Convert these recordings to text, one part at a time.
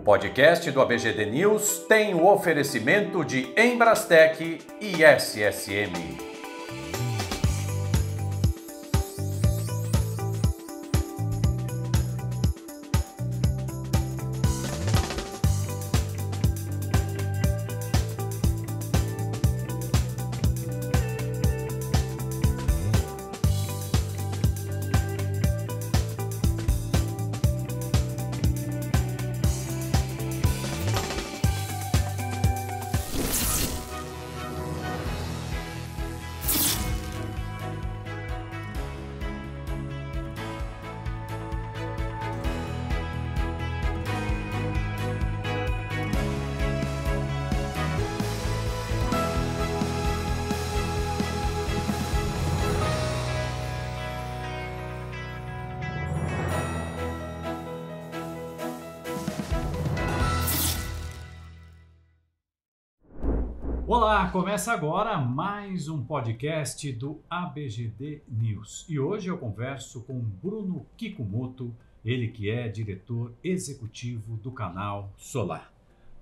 podcast do ABGD News tem o oferecimento de Embrastec e SSM. Olá, começa agora mais um podcast do ABGD News. E hoje eu converso com Bruno Kikumoto, ele que é diretor executivo do canal Solar.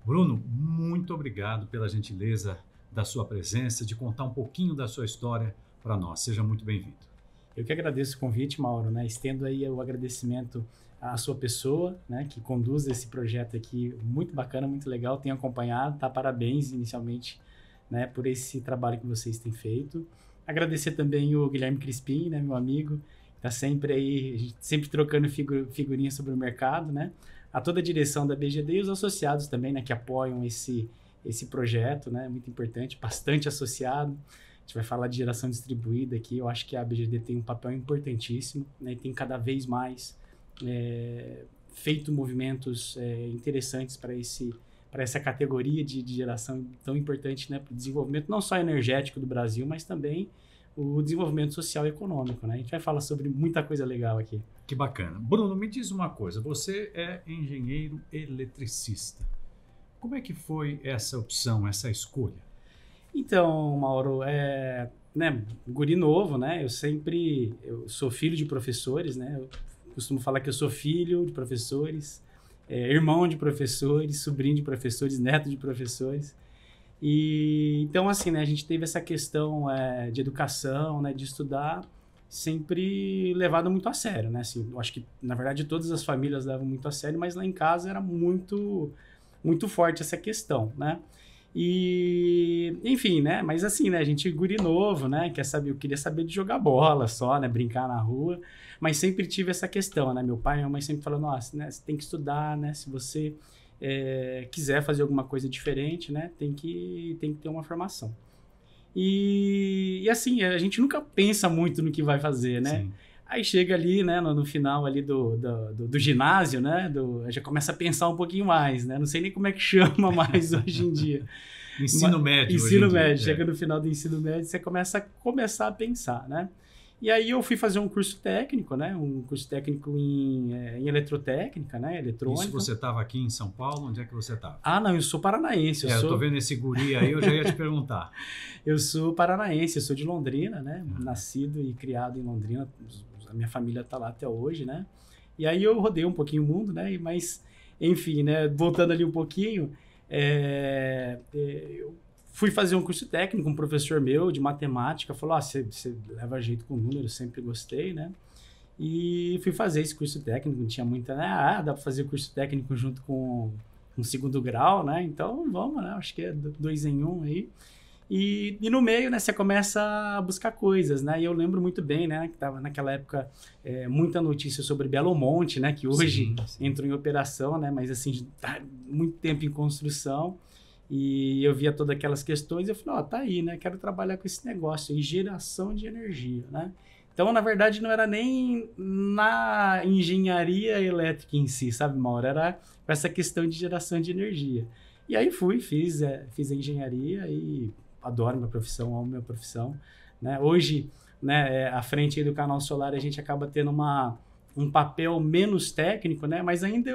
Bruno, muito obrigado pela gentileza da sua presença, de contar um pouquinho da sua história para nós. Seja muito bem-vindo. Eu que agradeço o convite, Mauro, né? Estendo aí o agradecimento à sua pessoa, né? Que conduz esse projeto aqui, muito bacana, muito legal, tenho acompanhado, tá? Parabéns inicialmente, né, por esse trabalho que vocês têm feito. Agradecer também o Guilherme Crispim, né, meu amigo, que está sempre aí, a gente sempre trocando figurinhas sobre o mercado, né? A toda a direção da BGD e os associados também, né, que apoiam esse projeto, né? Muito importante, bastante associado. A gente vai falar de geração distribuída aqui. Eu acho que a BGD tem um papel importantíssimo, né? E tem cada vez mais feito movimentos interessantes para essa categoria de geração tão importante, né, para o desenvolvimento não só energético do Brasil, mas também o desenvolvimento social e econômico, né? A gente vai falar sobre muita coisa legal aqui. Que bacana. Bruno, me diz uma coisa, você é engenheiro eletricista. Como é que foi essa opção, essa escolha? Então, Mauro, né, guri novo, né? Eu sou filho de professores, né? Eu costumo falar que eu sou filho de professores, irmão de professores, sobrinho de professores, neto de professores. E então, assim, né, a gente teve essa questão de educação, né, de estudar, sempre levado muito a sério, né? Assim, eu acho que, na verdade, todas as famílias levam muito a sério, mas lá em casa era muito, muito forte essa questão, né? E, enfim, né? Mas assim, né? A gente guri novo, né? Eu queria saber de jogar bola só, né? Brincar na rua. Mas sempre tive essa questão, né? Meu pai e minha mãe sempre falaram, nossa, né? Você tem que estudar, né? Se você quiser fazer alguma coisa diferente, né? Tem que ter uma formação. E assim, a gente nunca pensa muito no que vai fazer, né? Sim. Aí chega ali, né, no final ali do ginásio, né, já começa a pensar um pouquinho mais, né? Não sei nem como é que chama mais hoje em dia. Ensino médio. Ensino médio. Chega no final do ensino médio, você começa a pensar, né? E aí eu fui fazer um curso técnico, né? Um curso técnico em eletrotécnica, né? Eletrônica. Isso você estava aqui em São Paulo? Onde é que você estava? Ah, não, eu sou paranaense. Eu tô vendo esse guri aí, eu já ia te perguntar. Eu sou paranaense, eu sou de Londrina, né? Nascido e criado em Londrina. A minha família está lá até hoje, né? E aí eu rodei um pouquinho o mundo, né? Mas, enfim, né? Voltando ali um pouquinho, eu fui fazer um curso técnico, um professor meu de matemática falou, você leva jeito com números, sempre gostei, né? E fui fazer esse curso técnico, não tinha muita, né? Dá para fazer curso técnico junto com um segundo grau, né? Então, vamos, né? Acho que é 2 em 1 aí. E no meio, né, você começa a buscar coisas, né? E eu lembro muito bem, né, que estava naquela época muita notícia sobre Belo Monte, né, que hoje sim. Entrou em operação, né, mas assim, tá muito tempo em construção. E eu via todas aquelas questões e eu falei, tá aí, né, quero trabalhar com esse negócio, em geração de energia, né? Então, na verdade, não era nem na engenharia elétrica em si, sabe, Mauro? Era essa questão de geração de energia. E aí fiz a engenharia e adoro minha profissão, amo minha profissão, né? Hoje, né, à frente aí do canal Solar, a gente acaba tendo um papel menos técnico, né? Mas ainda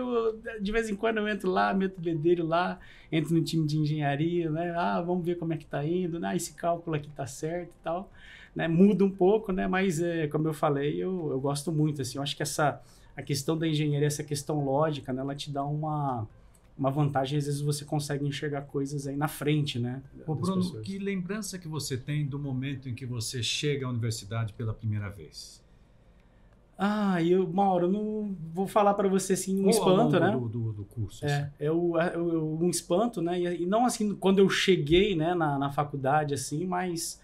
de vez em quando eu entro lá, meto o bedelho lá, entro no time de engenharia, né? Vamos ver como é que tá indo, né? Esse cálculo aqui tá certo e tal, né? Muda um pouco, né? Mas, como eu falei, eu gosto muito, assim, eu acho que a questão da engenharia, essa questão lógica, né? Ela te dá uma uma vantagem, às vezes você consegue enxergar coisas aí na frente, né? Ô, Bruno, que lembrança que você tem do momento em que você chega à universidade pela primeira vez? Mauro, eu não vou falar para você assim um espanto, né? Do curso. Assim. Um espanto, né? E não assim quando eu cheguei, né, na faculdade, assim, mas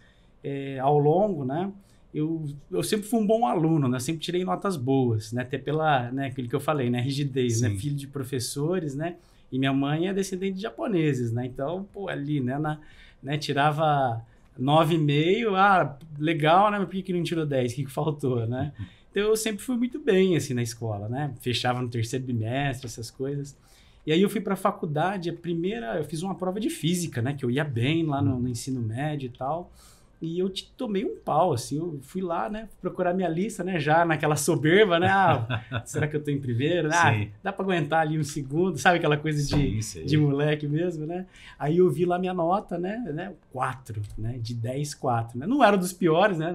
ao longo, né? Eu sempre fui um bom aluno, né? Sempre tirei notas boas, né? Até pela, né, aquilo que eu falei, né? Rigidez, né? Filho de professores, né? E minha mãe é descendente de japoneses, né? Então, pô, ali, né, tirava 9,5, legal, né? Mas por que não tirou 10? O que faltou, né? Então, eu sempre fui muito bem, assim, na escola, né? Fechava no terceiro bimestre, essas coisas. E aí eu fui para a faculdade, eu fiz uma prova de física, né? Que eu ia bem lá no ensino médio e tal. E eu tomei um pau, assim, eu fui lá, né, procurar minha lista, né, já naquela soberba, né, será que eu tô em primeiro? Dá para aguentar ali um segundo, sabe aquela coisa de moleque mesmo, né? Aí eu vi lá minha nota, né, 4, né, de 10, 4, né? Não era dos piores, né,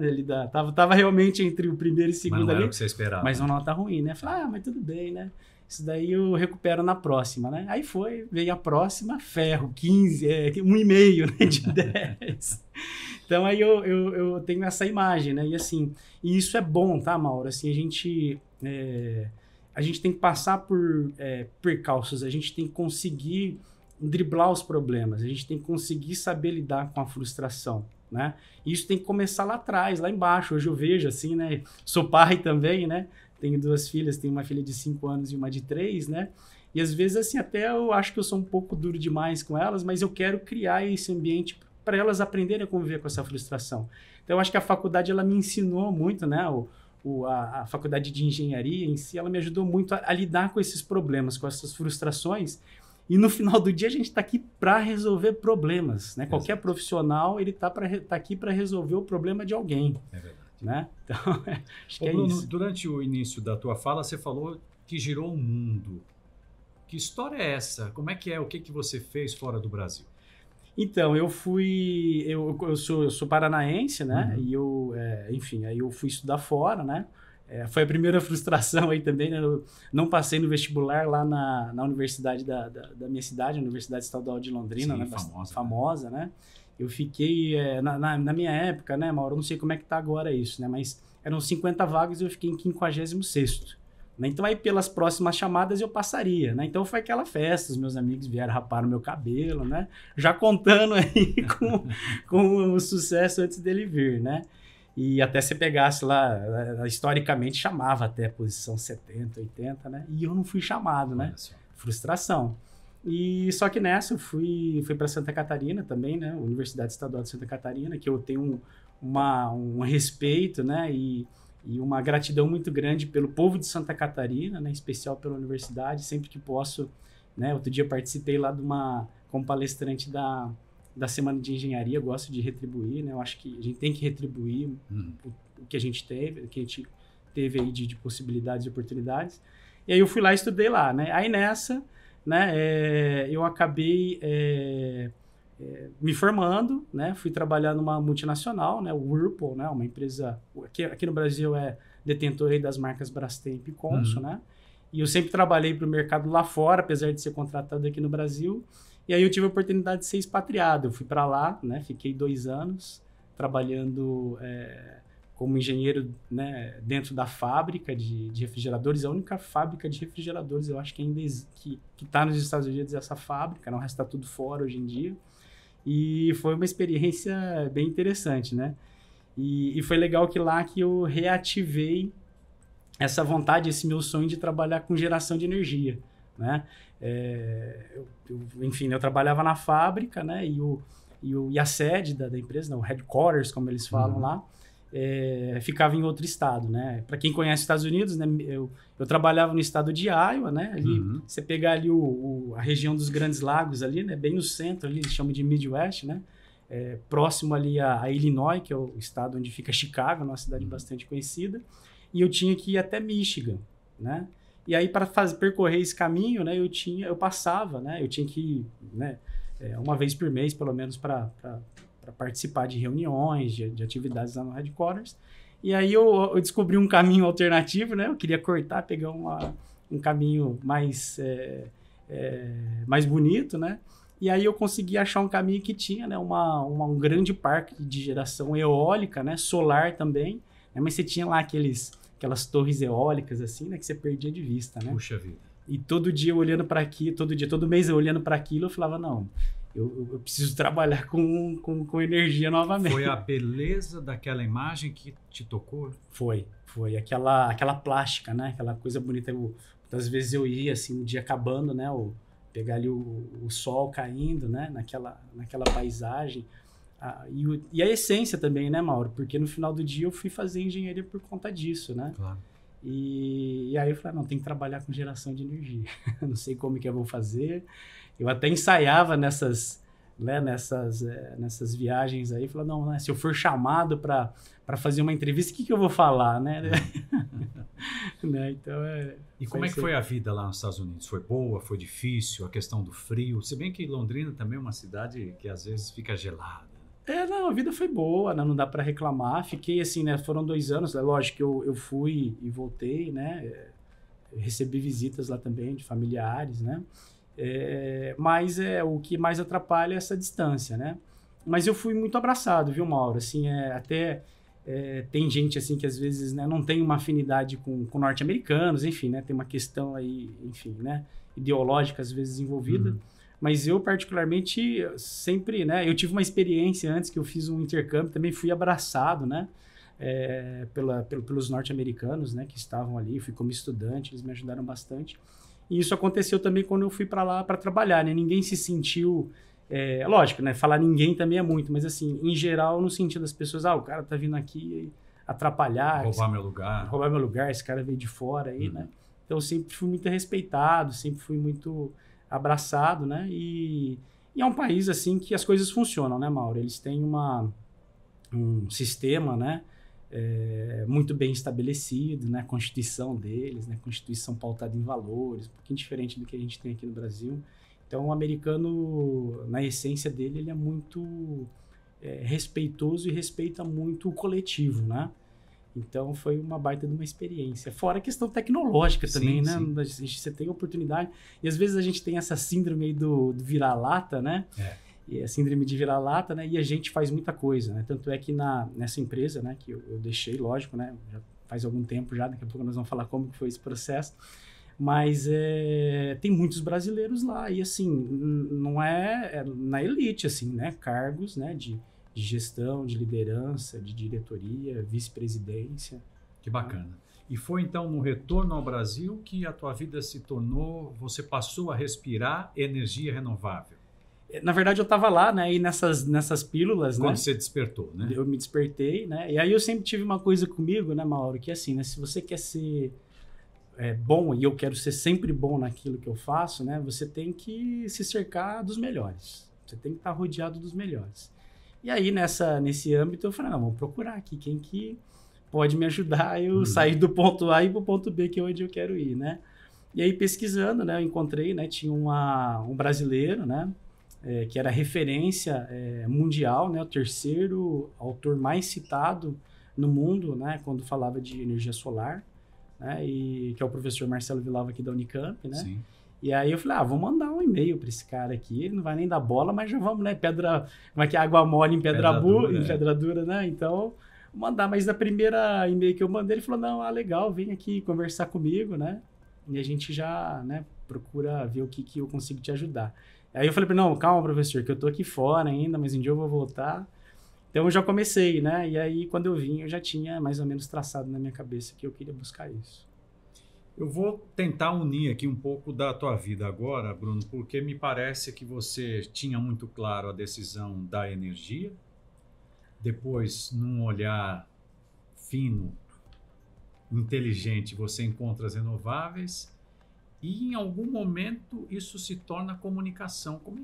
tava realmente entre o primeiro e o segundo ali. Mas não era o que você esperava. Mas uma nota ruim, né? Falei, mas tudo bem, né? Isso daí eu recupero na próxima, né? Aí veio a próxima, ferro, 15, 1,5, né, de 10. Então, aí eu tenho essa imagem, né? E assim, e isso é bom, tá, Mauro? Assim, a gente tem que passar por percalços, a gente tem que conseguir driblar os problemas, a gente tem que conseguir saber lidar com a frustração, né? E isso tem que começar lá atrás, lá embaixo. Hoje eu vejo, assim, né? Sou pai também, né? Tenho 2 filhas, tenho uma filha de 5 anos e uma de 3, né? E às vezes, assim, até eu acho que eu sou um pouco duro demais com elas, mas eu quero criar esse ambiente para elas aprenderem a conviver com essa frustração. Então, eu acho que a faculdade, ela me ensinou muito, né? A faculdade de engenharia em si, ela me ajudou muito a lidar com esses problemas, com essas frustrações. E no final do dia, a gente está aqui para resolver problemas, né? Qualquer profissional, ele tá aqui para resolver o problema de alguém. É verdade. Né? Então, acho que Bruno, isso. Durante o início da tua fala, você falou que girou o mundo. Que história é essa? Como é que é? O que você fez fora do Brasil? Então, eu sou paranaense, né? E enfim, aí eu fui estudar fora, né? Foi a primeira frustração aí também, né? Eu não passei no vestibular lá na universidade da minha cidade, a Universidade Estadual de Londrina, sim, né? Famosa, né? Eu fiquei, na minha época, né, Mauro, eu não sei como é que tá agora isso, né? Mas eram 50 vagas e eu fiquei em 56º. Né? Então, aí pelas próximas chamadas eu passaria, né? Então, foi aquela festa, os meus amigos vieram rapar o meu cabelo, né? Já contando aí com o sucesso antes dele vir, né? E até você pegasse lá, historicamente chamava até a posição 70, 80, né? E eu não fui chamado, né? Frustração. E só que nessa eu fui para Santa Catarina também, né? Universidade Estadual de Santa Catarina, que eu tenho um respeito, né? E uma gratidão muito grande pelo povo de Santa Catarina, né? Em especial pela universidade, sempre que posso, né? Outro dia eu participei lá como palestrante da Semana de Engenharia, gosto de retribuir, né? Eu acho que a gente tem que retribuir o que a gente teve aí de possibilidades e oportunidades. E aí eu fui lá e estudei lá, né? Aí nessa, né, eu acabei me formando, né? Fui trabalhar numa multinacional, né? O Whirlpool, né? Uma empresa aqui no Brasil detentora aí das marcas Brastemp e Consul, né? E eu sempre trabalhei para o mercado lá fora, apesar de ser contratado aqui no Brasil. E aí eu tive a oportunidade de ser expatriado. Eu fui para lá, né? Fiquei 2 anos trabalhando como engenheiro, né? Dentro da fábrica de refrigeradores. A única fábrica de refrigeradores, eu acho que ainda que está nos Estados Unidos, essa fábrica. Não, o resto está tudo fora hoje em dia. E foi uma experiência bem interessante, né? E foi legal que lá que eu reativei essa vontade, esse meu sonho de trabalhar com geração de energia, né? Enfim, eu trabalhava na fábrica, né? E a sede da empresa, o headquarters, como eles falam lá, ficava em outro estado, né? Para quem conhece os Estados Unidos, né? Eu trabalhava no estado de Iowa, né? Ali, você pegar ali a região dos Grandes Lagos ali, né? Bem no centro ali, eles chamam de Midwest, né? Próximo ali a Illinois, que é o estado onde fica Chicago, uma cidade bastante conhecida. E eu tinha que ir até Michigan, né? E aí, para percorrer esse caminho, né, eu passava, né? Eu tinha que ir, né, uma vez por mês, pelo menos, para participar de reuniões, de atividades lá no headquarters. E aí eu descobri um caminho alternativo, né? Eu queria cortar, pegar um caminho mais mais bonito, né? E aí eu consegui achar um caminho que tinha, né, um grande parque de geração eólica, né, solar também, né, mas você tinha lá aquelas torres eólicas assim, né, que você perdia de vista, né? Puxa vida. E todo dia olhando para aqui, todo mês eu olhando para aquilo, eu falava, não, eu preciso trabalhar com energia novamente. Foi a beleza daquela imagem que te tocou? Foi aquela plástica, né, aquela coisa bonita. Muitas vezes eu ia assim, o dia acabando, né, pegar ali o sol caindo, né, naquela paisagem. E a essência também, né, Mauro? Porque no final do dia eu fui fazer engenharia por conta disso, né? Claro. E aí eu falei, não, tem que trabalhar com geração de energia. Não sei como que eu vou fazer. Eu até ensaiava nessas viagens aí. Falei, não, né, se eu for chamado para fazer uma entrevista, o que eu vou falar, né? Né? Então, e como é que foi a vida lá nos Estados Unidos? Foi boa? Foi difícil? A questão do frio? Se bem que Londrina também é uma cidade que às vezes fica gelada. Não, a vida foi boa, né? Não dá para reclamar. Fiquei assim, né? Foram 2 anos, né? Lógico que eu fui e voltei, né? Recebi visitas lá também de familiares, né? Mas o que mais atrapalha é essa distância, né? Mas eu fui muito abraçado, viu, Mauro? Assim, tem gente assim que às vezes, né, não tem uma afinidade com norte-americanos, enfim, né? Tem uma questão aí, enfim, né? Ideológica às vezes envolvida. Mas eu, particularmente, sempre, né? Eu tive uma experiência antes que eu fiz um intercâmbio, também fui abraçado, né? Pelos norte-americanos, né? Que estavam ali, fui como estudante, eles me ajudaram bastante. E isso aconteceu também quando eu fui para lá para trabalhar, né? Ninguém se sentiu... lógico, né? Falar ninguém também é muito, mas assim, em geral, no sentido das pessoas, o cara tá vindo aqui atrapalhar... Roubar meu lugar. Roubar meu lugar, esse cara veio de fora aí, né? Então, eu sempre fui muito respeitado, sempre fui muito... abraçado, né? E é um país, assim, que as coisas funcionam, né, Mauro? Eles têm um sistema, né? Muito bem estabelecido, né? A Constituição deles, né? Constituição pautada em valores, um pouquinho diferente do que a gente tem aqui no Brasil. Então, o americano, na essência dele, ele é muito respeitoso e respeita muito o coletivo, né? Então, foi uma baita de uma experiência. Fora a questão tecnológica também, né? Sim. Você tem oportunidade. E às vezes a gente tem essa síndrome aí do vira-lata, né? E a síndrome de vira-lata, né? E a gente faz muita coisa, né? Tanto é que nessa empresa, né? Que eu deixei, lógico, né? Já faz algum tempo já. Daqui a pouco nós vamos falar como que foi esse processo. Mas tem muitos brasileiros lá. E assim, não é na elite, assim, né? Cargos, né? De gestão, de liderança, de diretoria, vice-presidência. Que bacana. E foi então no retorno ao Brasil que a tua vida se tornou, você passou a respirar energia renovável. Na verdade, eu estava lá, né, e nessas pílulas, quando né? Você despertou, né? Eu me despertei, né? E aí eu sempre tive uma coisa comigo, né, Mauro, que é assim, né? Se você quer ser bom, e eu quero ser sempre bom naquilo que eu faço, né? Você tem que se cercar dos melhores. Você tem que estar rodeado dos melhores. E aí, nesse âmbito, eu falei, não, vamos procurar aqui quem que pode me ajudar a eu sair do ponto A e para o ponto B, que é onde eu quero ir, né? E aí, pesquisando, né, eu encontrei, né, tinha um brasileiro, né, que era referência mundial, né, o terceiro autor mais citado no mundo, né, quando falava de energia solar, né, e que é o professor Marcelo Villalva aqui da Unicamp, né? Sim. E aí eu falei, vou mandar um e-mail para esse cara aqui, ele não vai nem dar bola, mas já vamos, né, como é que é, água mole em pedra dura, né? Então, vou mandar, mas na primeira e-mail que eu mandei, ele falou, não, legal, vem aqui conversar comigo, né? E a gente já, né, procura ver o que eu consigo te ajudar. Aí eu falei para ele, não, calma, professor, que eu tô aqui fora ainda, mas um dia eu vou voltar. Então eu já comecei, né? E aí quando eu vim, eu já tinha mais ou menos traçado na minha cabeça que eu queria buscar isso. Eu vou tentar unir aqui um pouco da tua vida agora, Bruno, porque me parece que você tinha muito claro a decisão da energia, depois, num olhar fino, inteligente, você encontra as renováveis e em algum momento isso se torna comunicação. Como é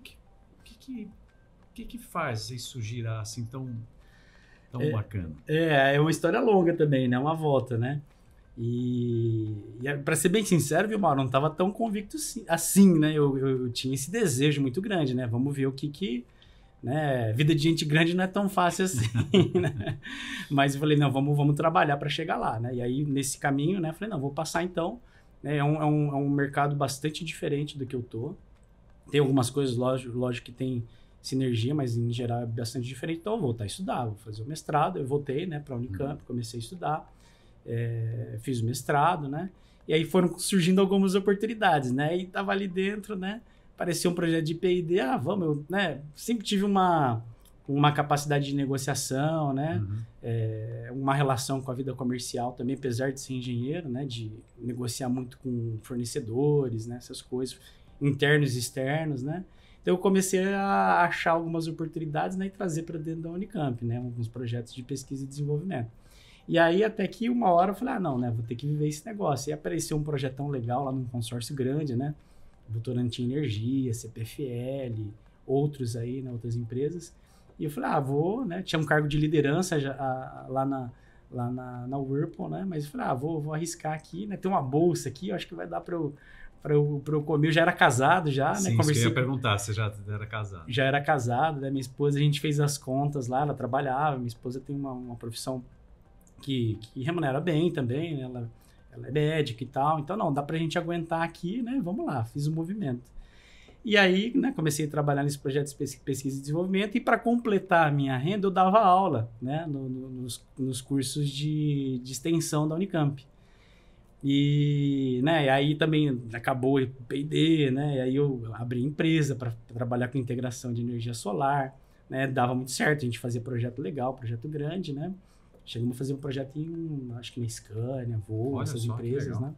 que faz isso girar assim tão bacana? É uma história longa também, né? Uma volta, né? E para ser bem sincero, viu, Mauro, não estava tão convicto assim, né? Eu tinha esse desejo muito grande, né? Vamos ver o que né? Vida de gente grande não é tão fácil assim, né? Mas eu falei, não, vamos trabalhar para chegar lá, né? E aí, nesse caminho, né? Falei, não, vou passar então, né? É um mercado bastante diferente do que eu tô. Tem algumas coisas, lógico que tem sinergia, mas em geral é bastante diferente. Então eu vou voltar a estudar, vou fazer o mestrado. Eu voltei, né, para a Unicamp, comecei a estudar, fiz o mestrado, né? E aí foram surgindo algumas oportunidades, né? E tava ali dentro, né? Parecia um projeto de P&D, vamos, eu, né? Sempre tive uma capacidade de negociação, né? Uma relação com a vida comercial também, apesar de ser engenheiro, né? De negociar muito com fornecedores, né? Essas coisas, internos e externos, né? Então eu comecei a achar algumas oportunidades, né? E trazer para dentro da Unicamp, né? Alguns projetos de pesquisa e desenvolvimento. E aí, até que uma hora eu falei, não, né? Vou ter que viver esse negócio. E apareceu um projetão legal lá num consórcio grande, né? Votorantim Energia, CPFL, outros aí, né? Outras empresas. E eu falei, vou, né? Tinha um cargo de liderança lá na Whirlpool, né? Mas eu falei, vou arriscar aqui, né? Tem uma bolsa aqui, eu acho que vai dar para eu comer. Eu já era casado, já, sim, né? Conversei... eu ia perguntar, você já era casado? Já era casado, né? Minha esposa, a gente fez as contas lá, ela trabalhava, minha esposa tem uma profissão que remunera bem também, né? Ela é médica e tal, então não, dá pra gente aguentar aqui, né? Vamos lá, fiz o movimento. E aí, né, comecei a trabalhar nesse projeto de pesquisa e desenvolvimento, e para completar a minha renda, eu dava aula, né, nos cursos de extensão da Unicamp. E, né, aí também acabou o P&D, né, e aí eu abri empresa para trabalhar com integração de energia solar, né, dava muito certo, a gente fazia projeto legal, projeto grande, né. Chegamos a fazer um projeto acho que na Scania, Volvo, essas empresas, né?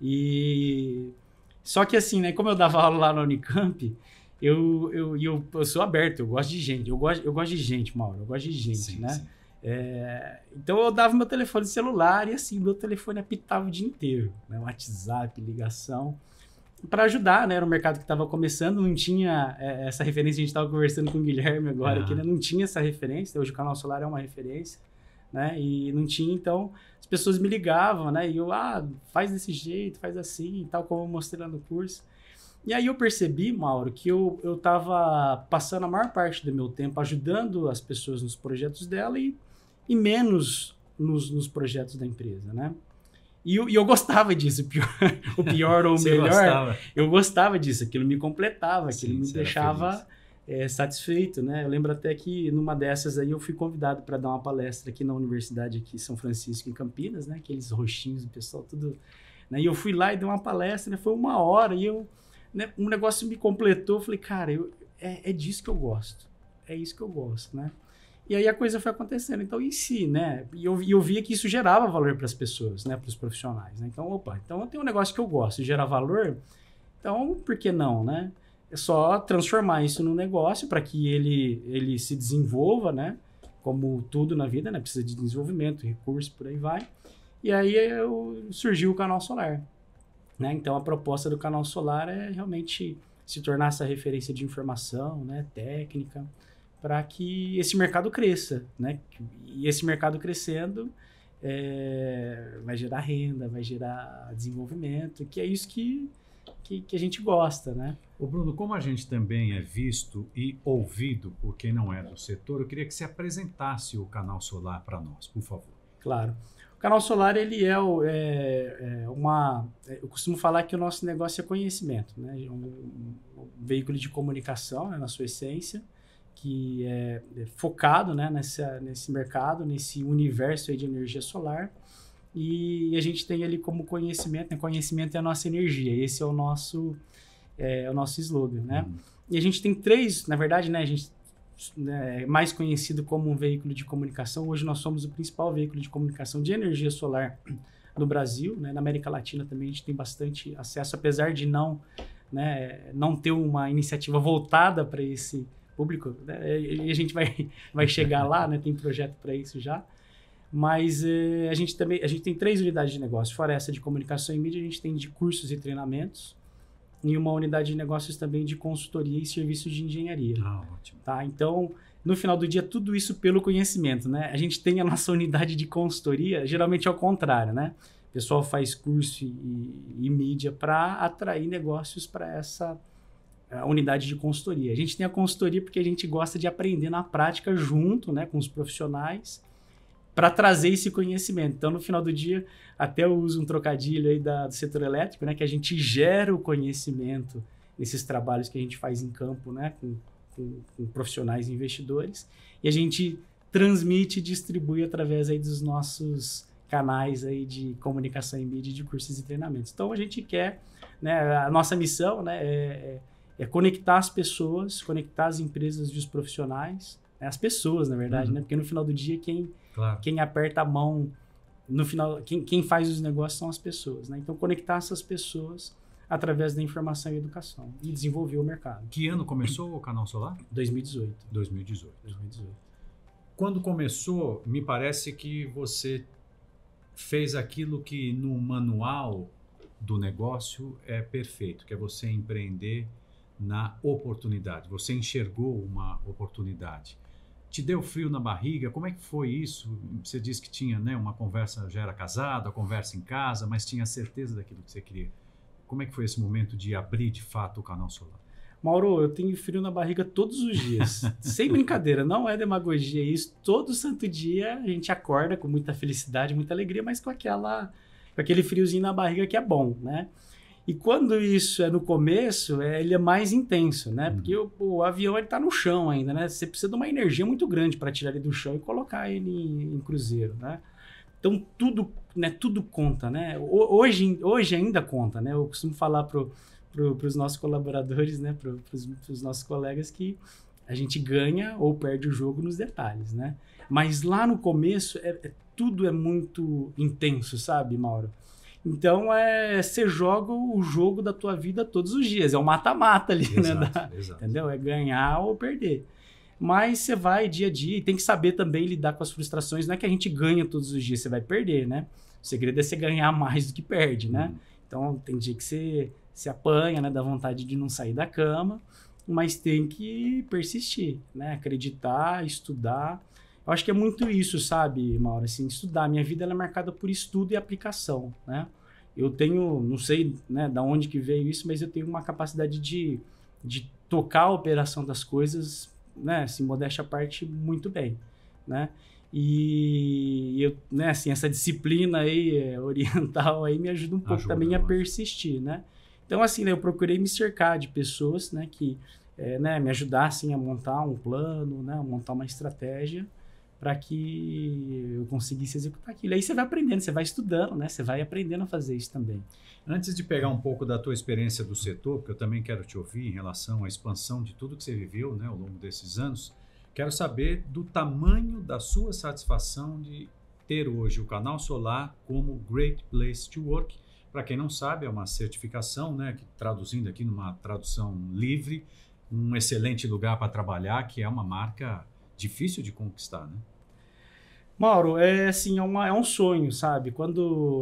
E... Só que assim, né? Como eu dava aula lá na Unicamp, eu sou aberto, eu gosto de gente. Eu gosto de gente, Mauro, eu gosto de gente, sim, né? Sim. Então eu dava meu telefone celular e assim, meu telefone apitava o dia inteiro, né? WhatsApp, ligação, para ajudar, né? Era um mercado que estava começando, não tinha essa referência, a gente estava conversando com o Guilherme agora aqui, né? Não tinha essa referência, hoje o Canal Solar é uma referência. Né? E não tinha, então as pessoas me ligavam, né? E eu, faz desse jeito, faz assim e tal, como eu mostrei lá no curso. E aí eu percebi, Mauro, que eu estava passando a maior parte do meu tempo ajudando as pessoas nos projetos dela e menos nos projetos da empresa, né? E eu gostava disso, o pior ou o melhor, gostava. Eu gostava disso, aquilo me completava, aquilo me deixava... satisfeito, né? Eu lembro até que numa dessas aí eu fui convidado para dar uma palestra aqui na Universidade aqui em São Francisco, em Campinas, né? Aqueles roxinhos, o pessoal tudo... Né? E eu fui lá e dei uma palestra, né? Foi 1 hora e eu... Né? Um negócio me completou, eu falei, cara, é disso que eu gosto. É isso que eu gosto, né? E aí a coisa foi acontecendo. Então, em si, né? E eu via que isso gerava valor para as pessoas, né? Para os profissionais, né? Então, então eu tenho um negócio que eu gosto, gera valor, então por que não, né? É só transformar isso num negócio para que ele se desenvolva, né? Como tudo na vida, né? Precisa de desenvolvimento, recurso, por aí vai. E aí surgiu o Canal Solar, né? Então a proposta do Canal Solar é realmente se tornar essa referência de informação, né? Técnica, para que esse mercado cresça, né? E esse mercado crescendo vai gerar renda, vai gerar desenvolvimento, que é isso que a gente gosta, né? Ô Bruno, como a gente também é visto e ouvido por quem não é do setor, eu queria que você apresentasse o Canal Solar para nós, por favor. Claro. O Canal Solar, ele eu costumo falar que o nosso negócio é conhecimento, né? Um veículo de comunicação, né, na sua essência, que é focado, né, nesse mercado, nesse universo aí de energia solar. E a gente tem ali como conhecimento, né? Conhecimento é a nossa energia. Esse é o nosso slogan, né? E a gente tem 3, na verdade, né? A gente é mais conhecido como um veículo de comunicação. Hoje nós somos o principal veículo de comunicação de energia solar no Brasil, né? Na América Latina também a gente tem bastante acesso, apesar de não ter uma iniciativa voltada para esse público, né? E a gente vai chegar lá, né? Tem projeto para isso já. Mas a gente tem 3 unidades de negócio. Fora essa de comunicação e mídia, a gente tem de cursos e treinamentos e uma unidade de negócios também de consultoria e serviços de engenharia. Ótimo. Tá? Então, no final do dia, tudo isso pelo conhecimento, né? A gente tem a nossa unidade de consultoria, geralmente é o contrário, né? O pessoal faz curso e mídia para atrair negócios para essa unidade de consultoria. A gente tem a consultoria porque a gente gosta de aprender na prática junto, né, com os profissionais, para trazer esse conhecimento. Então, no final do dia, até eu uso um trocadilho aí do setor elétrico, né, que a gente gera o conhecimento nesses trabalhos que a gente faz em campo, né, com profissionais e investidores, e a gente transmite e distribui através aí dos nossos canais aí de comunicação e mídia, de cursos e treinamentos. Então, a gente quer, né, a nossa missão, né, é conectar as pessoas, conectar as empresas e os profissionais, né, as pessoas, na verdade, né, porque no final do dia, quem aperta a mão, no final, quem faz os negócios são as pessoas, né? Então, conectar essas pessoas através da informação e educação e desenvolver o mercado. Que ano começou o Canal Solar? 2018. 2018. Quando começou, me parece que você fez aquilo que no manual do negócio é perfeito, que é você empreender na oportunidade. Você enxergou uma oportunidade. Te deu frio na barriga? Como é que foi isso? Você disse que tinha, né, uma conversa, já era casado, a conversa em casa, mas tinha certeza daquilo que você queria. Como é que foi esse momento de abrir de fato o Canal Solar? Mauro, eu tenho frio na barriga todos os dias. Sem brincadeira, não é demagogia isso. Todo santo dia a gente acorda com muita felicidade, muita alegria, mas com aquele friozinho na barriga que é bom, né? E quando isso é no começo, ele é mais intenso, né? Porque o avião ele tá no chão ainda, né? Você precisa de uma energia muito grande para tirar ele do chão e colocar ele em cruzeiro, né? Então tudo conta, né? Hoje ainda conta, né? Eu costumo falar para os nossos colaboradores, né? Para os nossos colegas que a gente ganha ou perde o jogo nos detalhes, né? Mas lá no começo tudo é muito intenso, sabe, Mauro? Então, você joga o jogo da tua vida todos os dias. É um mata-mata ali, exato, né? Exato. Entendeu? É ganhar ou perder. Mas você vai dia a dia e tem que saber também lidar com as frustrações. Não é que a gente ganha todos os dias, você vai perder, né? O segredo é você ganhar mais do que perde, né? Então, tem dia que você se apanha, né? Dá vontade de não sair da cama, mas tem que persistir, né? Acreditar, estudar. Eu acho que é muito isso, sabe, Mauro? Assim, estudar. Minha vida ela é marcada por estudo e aplicação, né? Eu tenho, não sei, né, da onde que veio isso, mas eu tenho uma capacidade de tocar a operação das coisas, né, assim, modéstia à parte, muito bem, né? E eu, né, assim, essa disciplina aí oriental aí me ajuda um pouco também a persistir, né? Então, assim, né, eu procurei me cercar de pessoas, né, que né, me ajudassem a montar um plano, né, a montar uma estratégia para que eu conseguisse executar aquilo. Aí você vai aprendendo, você vai estudando, né? Você vai aprendendo a fazer isso também. Antes de pegar um pouco da tua experiência do setor, porque eu também quero te ouvir em relação à expansão de tudo que você viveu, né, ao longo desses anos, quero saber do tamanho da sua satisfação de ter hoje o Canal Solar como Great Place to Work. Para quem não sabe, é uma certificação, né, que, traduzindo aqui numa tradução livre, um excelente lugar para trabalhar, que é uma marca difícil de conquistar, né? Mauro, assim, é um sonho, sabe?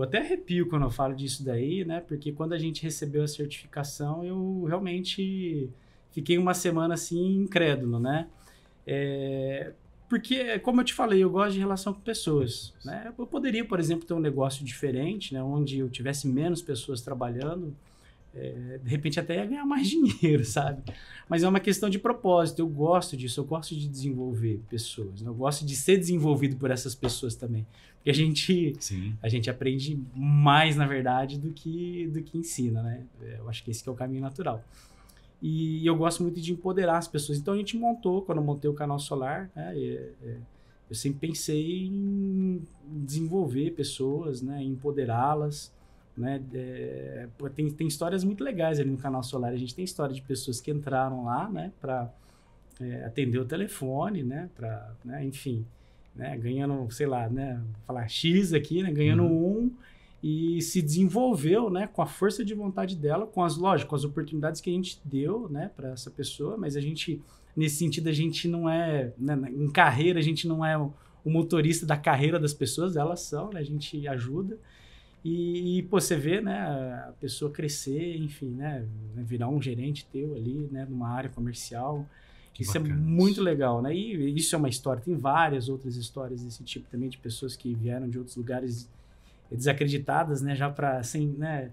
Até arrepio quando eu falo disso daí, né? Porque quando a gente recebeu a certificação, eu realmente fiquei uma semana, assim, incrédulo, né? Porque, como eu te falei, eu gosto de relação com pessoas, né? Eu poderia, por exemplo, ter um negócio diferente, né? Onde eu tivesse menos pessoas trabalhando, de repente até ia ganhar mais dinheiro, sabe? Mas é uma questão de propósito, eu gosto disso, eu gosto de desenvolver pessoas, né? Eu gosto de ser desenvolvido por essas pessoas também, porque a gente aprende mais, na verdade, do que ensina, né? Eu acho que esse que é o caminho natural. E eu gosto muito de empoderar as pessoas, então a gente quando eu montei o Canal Solar, né, eu sempre pensei em desenvolver pessoas, né, em empoderá-las, né? Tem histórias muito legais ali no Canal Solar. A gente tem história de pessoas que entraram lá, né, para atender o telefone, né, né, enfim, né, ganhando, sei lá, né, falar X aqui, né, ganhando e se desenvolveu, né, com a força de vontade dela, com as oportunidades que a gente deu, né, para essa pessoa. Mas a gente, nesse sentido, a gente não né, em carreira, a gente não é o motorista da carreira das pessoas, elas são, né, a gente ajuda. E pô, você vê, né, a pessoa crescer, enfim, né, virar um gerente teu ali, né, numa área comercial. Isso bacana, é muito legal, né? E isso é uma história. Tem várias outras histórias desse tipo também, de pessoas que vieram de outros lugares desacreditadas, né, já assim, né,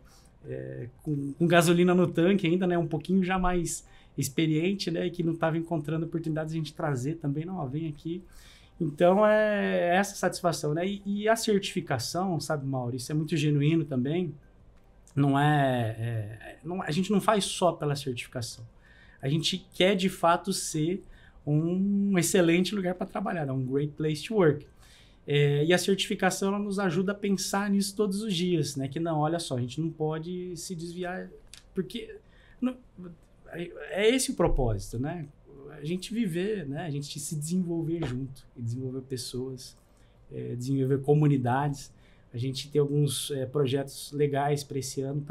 com gasolina no tanque ainda, né, um pouquinho já mais experiente, né, e que não estava encontrando oportunidades de a gente trazer também, não, vem aqui. Então, é essa satisfação, né? E a certificação, sabe, Mauro, isso é muito genuíno também. Não a gente não faz só pela certificação. A gente quer, de fato, ser um excelente lugar para trabalhar, né? Um great place to work. E a certificação ela nos ajuda a pensar nisso todos os dias, né? Que não, olha só, a gente não pode se desviar, porque é esse o propósito, né? A gente viver, né? A gente se desenvolver junto, e desenvolver pessoas, desenvolver comunidades. A gente tem alguns projetos legais para esse ano,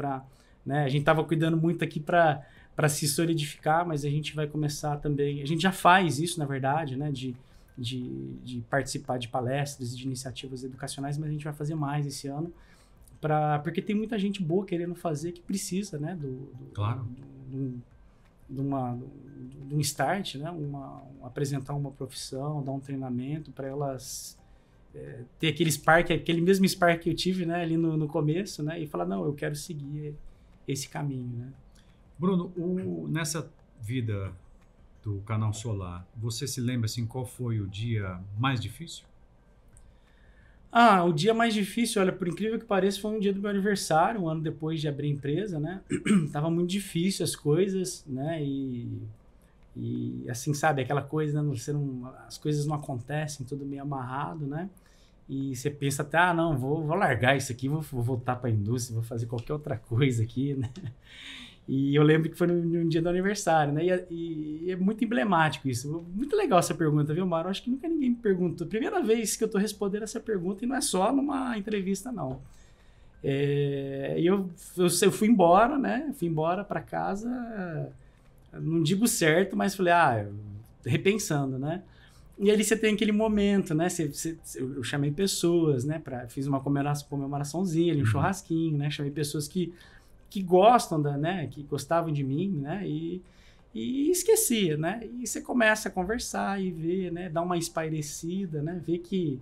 né? A gente estava cuidando muito aqui para se solidificar, mas a gente vai começar também, a gente já faz isso, na verdade, né? De participar de palestras, de iniciativas educacionais, mas a gente vai fazer mais esse ano, porque tem muita gente boa querendo fazer, que precisa, né? Claro. De um start, né? Apresentar uma profissão, dar um treinamento para elas ter aquele mesmo spark que eu tive, né? Ali no começo, né? E falar, não, eu quero seguir esse caminho, né? Bruno, nessa vida do Canal Solar, você se lembra assim, qual foi o dia mais difícil? O dia mais difícil, olha, por incrível que pareça, foi um dia do meu aniversário, um ano depois de abrir a empresa, né? Tava muito difícil as coisas, né? E assim, sabe, aquela coisa, né? As coisas não acontecem, tudo meio amarrado, né? E você pensa até, não, vou largar isso aqui, vou voltar para a indústria, vou fazer qualquer outra coisa aqui, né? E eu lembro que foi no dia do aniversário, né? E é muito emblemático isso. Muito legal essa pergunta, viu, Mauro? Acho que nunca ninguém me perguntou. Primeira vez que eu estou respondendo essa pergunta, e não é só numa entrevista, não. E eu fui embora, né? Fui embora para casa, não digo certo, mas falei, repensando, né? E ali você tem aquele momento, né? Eu chamei pessoas, né? Fiz uma comemoraçãozinha, um churrasquinho, né? Chamei pessoas que gostam, né? Que gostavam de mim, né? E esquecia, né? E você começa a conversar e ver, né? Dar uma espairecida, né? Ver que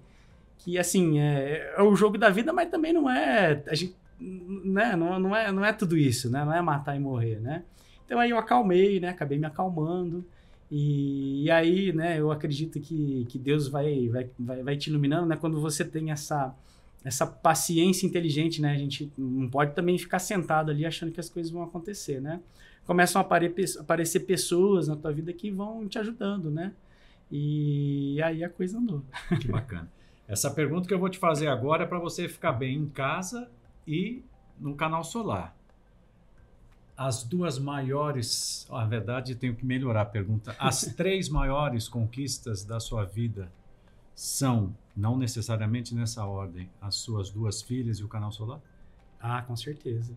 assim, é o jogo da vida, mas também não é... A gente, né? Não é tudo isso, né? Não é matar e morrer, né? Então aí eu acalmei, né? Acabei me acalmando. E aí, né? Eu acredito que Deus vai te iluminando, né? Quando você tem essa paciência inteligente, né? A gente não pode também ficar sentado ali achando que as coisas vão acontecer, né? Começam a aparecer pessoas na tua vida que vão te ajudando, né? E aí a coisa andou. Que bacana. Essa pergunta que eu vou te fazer agora é para você ficar bem em casa e no Canal Solar. As duas maiores... Na verdade, tenho que melhorar a pergunta. As 3 maiores conquistas da sua vida são, não necessariamente nessa ordem, as suas 2 filhas e o Canal Solar? Com certeza.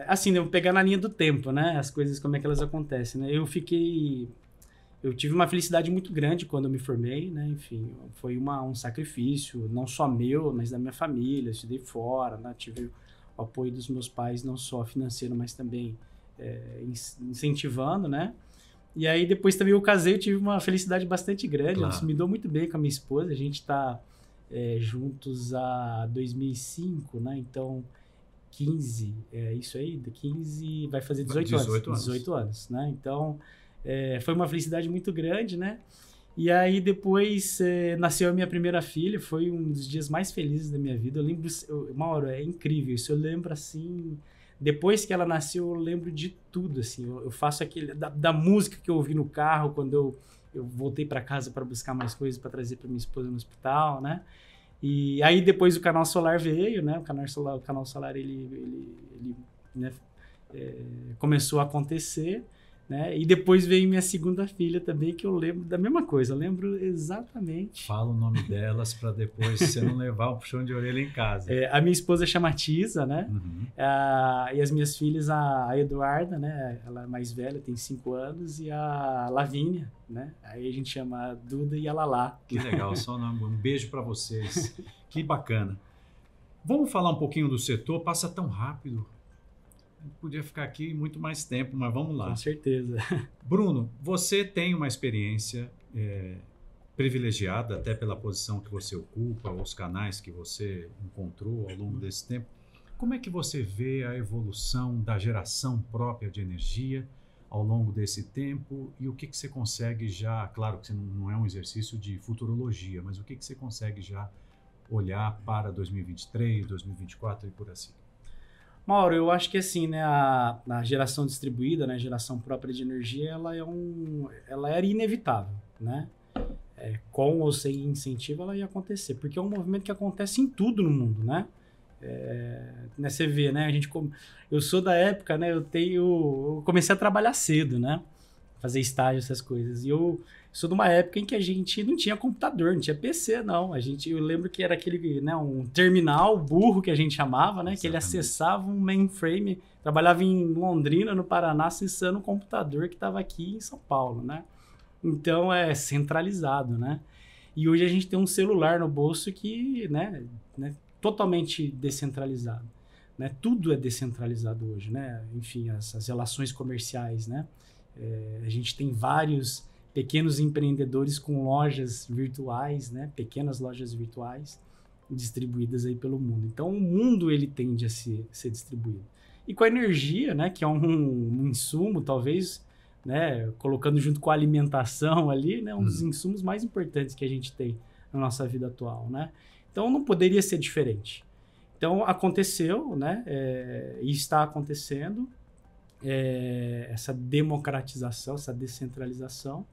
Assim, eu vou pegar na linha do tempo, né? As coisas, como é que elas acontecem, né? Eu tive uma felicidade muito grande quando eu me formei, né? Enfim, foi um sacrifício, não só meu, mas da minha família. Eu estudei fora, né? Tive o apoio dos meus pais, não só financeiro, mas também incentivando, né? E aí, depois também eu casei, eu tive uma felicidade bastante grande. Claro. Eu me dou muito bem com a minha esposa. A gente está juntos há 2005, né? Então, 15, isso aí, 15 vai fazer 18 anos, né? Então, foi uma felicidade muito grande, né? E aí, depois, nasceu a minha primeira filha. Foi um dos dias mais felizes da minha vida. Eu lembro, Mauro, é incrível isso. Eu lembro, assim... Depois que ela nasceu, eu lembro de tudo, assim. Eu faço aquele... Da música que eu ouvi no carro, quando eu voltei para casa para buscar mais coisas para trazer para minha esposa no hospital, né? E aí, depois o Canal Solar veio, né? O Canal Solar, ele né? Começou a acontecer, né? E depois veio minha segunda filha também, que eu lembro da mesma coisa. Eu lembro exatamente. Fala o nome delas para depois você não levar o puxão de orelha em casa. A minha esposa chama Tisa, né? Uhum. E as minhas filhas, a Eduarda, né? Ela é mais velha, tem 5 anos, e a Lavínia, né? Aí a gente chama a Duda e a Lalá. Que legal, só um beijo para vocês. Que bacana. Vamos falar um pouquinho do setor, passa tão rápido. Podia ficar aqui muito mais tempo, mas vamos lá. Com certeza. Bruno, você tem uma experiência privilegiada, até pela posição que você ocupa, os canais que você encontrou ao longo desse tempo. Como é que você vê a evolução da geração própria de energia ao longo desse tempo e o que você consegue já, claro que não é um exercício de futurologia, mas o que você consegue já olhar para 2023, 2024 e por assim? Mauro, eu acho que assim, né, a geração distribuída, né, a geração própria de energia, ela era inevitável, né? Com ou sem incentivo, ela ia acontecer, porque é um movimento que acontece em tudo no mundo, né? Né, você vê, né? Eu sou da época, né? Eu comecei a trabalhar cedo, né? Fazer estágio, essas coisas. E eu sou de uma época em que a gente não tinha computador, não tinha PC, não. Eu lembro que era aquele, né? Um terminal burro que a gente chamava, né? Exatamente. Que ele acessava um mainframe. Trabalhava em Londrina, no Paraná, acessando um computador que estava aqui em São Paulo, né? Então é centralizado, né? E hoje a gente tem um celular no bolso que, né totalmente descentralizado, né? Tudo é descentralizado hoje, né? Enfim, as relações comerciais, né? A gente tem vários pequenos empreendedores com lojas virtuais, né? Pequenas lojas virtuais distribuídas aí pelo mundo. Então, o mundo ele tende a ser distribuído. E com a energia, né? Que é um insumo, talvez, né? Colocando junto com a alimentação ali, né? Um dos insumos mais importantes que a gente tem na nossa vida atual, né? Então, não poderia ser diferente. Então, aconteceu, né? E está acontecendo essa democratização, essa descentralização.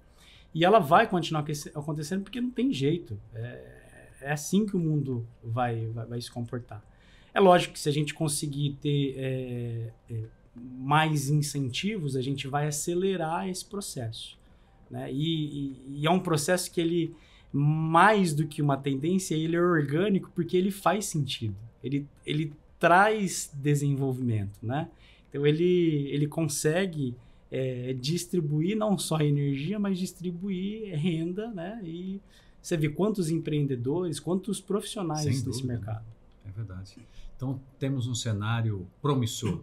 E ela vai continuar acontecendo porque não tem jeito. É assim que o mundo vai se comportar. É lógico que se a gente conseguir ter mais incentivos, a gente vai acelerar esse processo, né? E é um processo que ele, mais do que uma tendência, ele é orgânico porque ele faz sentido. Ele traz desenvolvimento, né? Então, ele consegue distribuir não só energia, mas distribuir renda, né? E você vê quantos empreendedores, quantos profissionais nesse mercado. É verdade. Então, temos um cenário promissor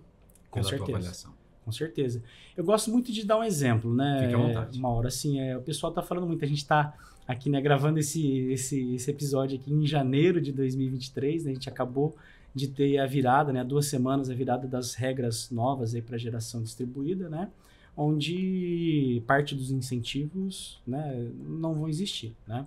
pela tua avaliação. Com certeza. Eu gosto muito de dar um exemplo, né? Fique à vontade. Mauro, assim, o pessoal está falando muito, a gente está aqui, né, gravando esse episódio aqui em janeiro de 2023, né? A gente acabou de ter a virada, né, 2 semanas, a virada das regras novas para a geração distribuída, né, onde parte dos incentivos, né, não vão existir, né?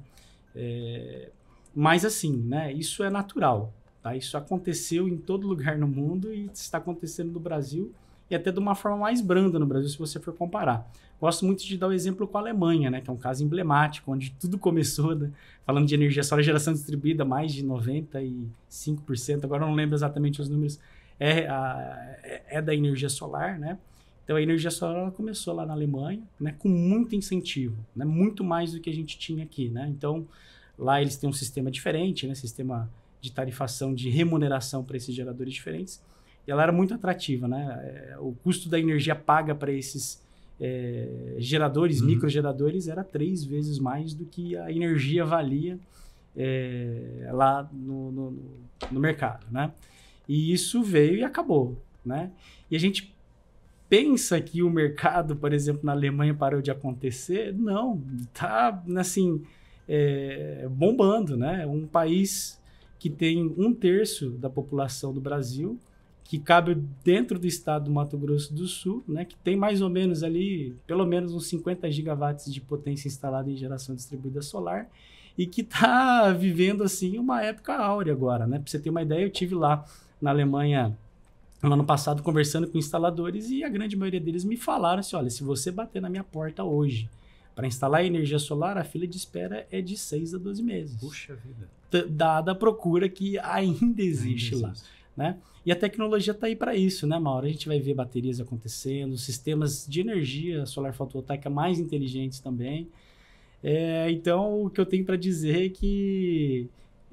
Mas assim, né, isso é natural, tá? Isso aconteceu em todo lugar no mundo e está acontecendo no Brasil e até de uma forma mais branda no Brasil, se você for comparar. Gosto muito de dar o exemplo com a Alemanha, né, que é um caso emblemático, onde tudo começou, né, falando de energia solar, geração distribuída, mais de 95%, agora eu não lembro exatamente os números, da energia solar, né? Então, a energia solar começou lá na Alemanha, né, com muito incentivo, né, muito mais do que a gente tinha aqui, né? Então, lá eles têm um sistema diferente, né, sistema de tarifação, de remuneração para esses geradores diferentes, e ela era muito atrativa, né? O custo da energia paga para esses geradores, microgeradores, era 3 vezes mais do que a energia valia lá no mercado, né? E isso veio e acabou, né? E a gente pensa que o mercado, por exemplo, na Alemanha parou de acontecer. Não, tá assim, bombando, né? Um país que tem 1/3 da população do Brasil, que cabe dentro do estado do Mato Grosso do Sul, né, que tem mais ou menos ali, pelo menos uns 50 gigawatts de potência instalada em geração distribuída solar, e que está vivendo assim uma época áurea agora, né? Para você ter uma ideia, eu tive lá na Alemanha no ano passado conversando com instaladores e a grande maioria deles me falaram assim, olha, se você bater na minha porta hoje para instalar energia solar, a fila de espera é de 6 a 12 meses. Puxa vida. Dada a procura que ainda existe lá, né? E a tecnologia está aí para isso, né, Mauro? A gente vai ver baterias acontecendo, sistemas de energia solar fotovoltaica mais inteligentes também. Então, o que eu tenho para dizer é que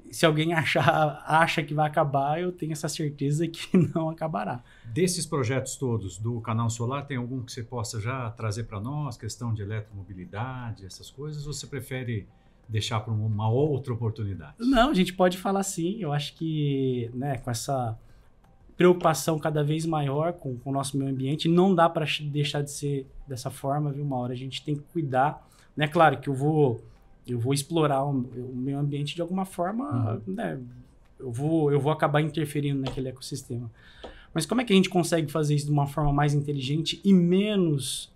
se alguém acha que vai acabar, eu tenho essa certeza que não acabará. Desses projetos todos do Canal Solar, tem algum que você possa já trazer para nós? Questão de eletromobilidade, essas coisas? Ou você prefere deixar para uma outra oportunidade? Não, a gente pode falar sim. Eu acho que, né, com essa preocupação cada vez maior com o nosso meio ambiente, não dá para deixar de ser dessa forma, viu, Mauro? A gente tem que cuidar, né? Claro que eu vou explorar o meio ambiente de alguma forma, né? Eu vou acabar interferindo naquele ecossistema. Mas como é que a gente consegue fazer isso de uma forma mais inteligente e menos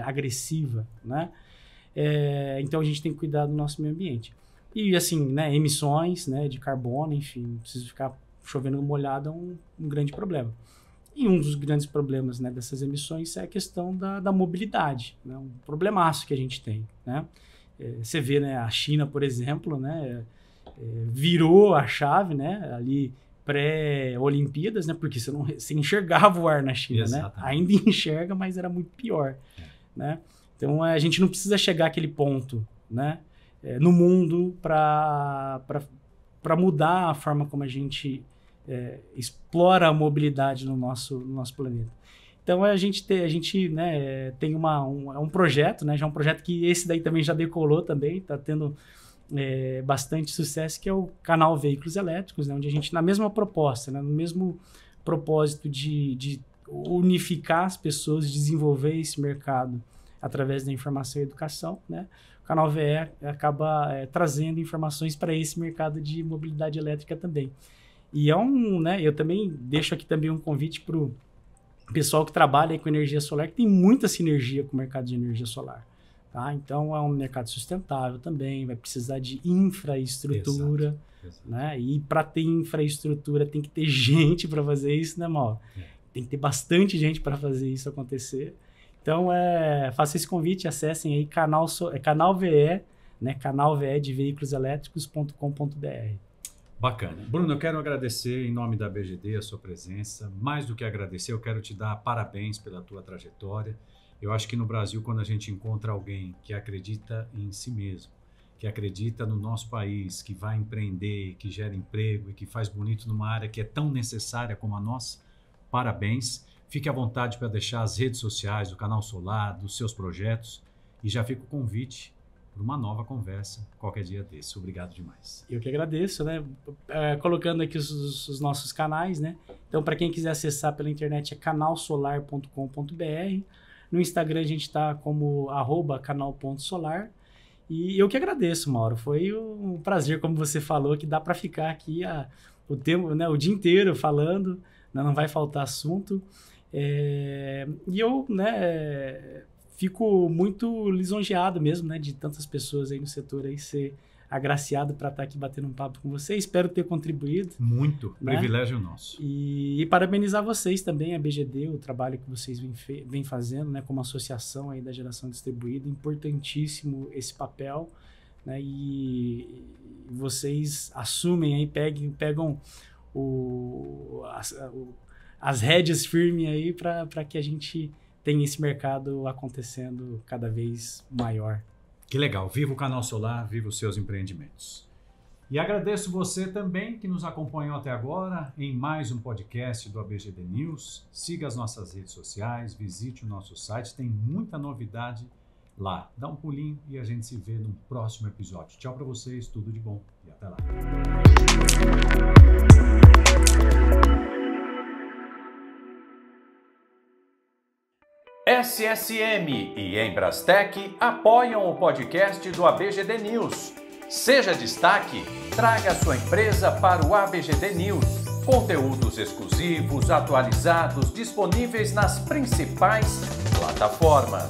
agressiva, né? Então a gente tem que cuidar do nosso meio ambiente. E assim, né, emissões, né, de carbono, enfim, não precisa ficar chovendo no molhado, é um grande problema. E um dos grandes problemas, né, dessas emissões é a questão da mobilidade, né, um problemaço que a gente tem, né? Você vê, né, a China, por exemplo, né, virou a chave, né, ali pré-Olimpíadas, né, porque você enxergava o ar na China, né? Ainda enxerga, mas era muito pior, né? Então a gente não precisa chegar àquele ponto, né, no mundo para mudar a forma como a gente explora a mobilidade no nosso planeta. Então a gente né, tem um projeto, né, já um projeto que esse daí também já decolou também, está tendo bastante sucesso, que é o canal Veículos Elétricos, né, onde a gente, na mesma proposta, né, no mesmo propósito de unificar as pessoas, desenvolver esse mercado através da informação e educação, né, o canal VE acaba trazendo informações para esse mercado de mobilidade elétrica também. E né, eu também deixo aqui também um convite para o pessoal que trabalha aí com energia solar, que tem muita sinergia com o mercado de energia solar. Tá? Então, é um mercado sustentável também, vai precisar de infraestrutura. Exato. Né? E para ter infraestrutura, tem que ter gente para fazer isso, né, Mauro? Tem que ter bastante gente para fazer isso acontecer. Então, faça esse convite, acessem aí canal VE, né, canal VE de veiculoselétricos.com.br. Bacana. Bruno, eu quero agradecer em nome da ABGD a sua presença. Mais do que agradecer, eu quero te dar parabéns pela tua trajetória. Eu acho que no Brasil, quando a gente encontra alguém que acredita em si mesmo, que acredita no nosso país, que vai empreender, que gera emprego e que faz bonito numa área que é tão necessária como a nossa, parabéns. Fique à vontade para deixar as redes sociais, do Canal Solar, dos seus projetos. E já fica o convite para uma nova conversa qualquer dia desse. Obrigado demais. Eu que agradeço, né? Colocando aqui os nossos canais, né? Então, para quem quiser acessar pela internet, é canalsolar.com.br. No Instagram a gente está como @canal.solar. E eu que agradeço, Mauro. Foi um prazer, como você falou, que dá para ficar aqui o tempo, né, o dia inteiro falando, né, não vai faltar assunto. E eu, né, fico muito lisonjeado mesmo, né, de tantas pessoas aí no setor aí ser agraciado para estar aqui batendo um papo com você. Espero ter contribuído. Muito, né? Privilégio nosso. E parabenizar vocês também, a BGD, o trabalho que vocês vêm fazendo, né, como associação aí da geração distribuída. Importantíssimo esse papel, né, e vocês assumem aí, pegam as rédeas firmes aí para que a gente tenha esse mercado acontecendo cada vez maior. Que legal. Viva o Canal Solar, viva os seus empreendimentos. E agradeço você também que nos acompanhou até agora em mais um podcast do ABGD News. Siga as nossas redes sociais, visite o nosso site, tem muita novidade lá. Dá um pulinho e a gente se vê no próximo episódio. Tchau para vocês, tudo de bom e até lá. SSM e Embrastec apoiam o podcast do ABGD News. Seja destaque, traga sua empresa para o ABGD News. Conteúdos exclusivos, atualizados, disponíveis nas principais plataformas.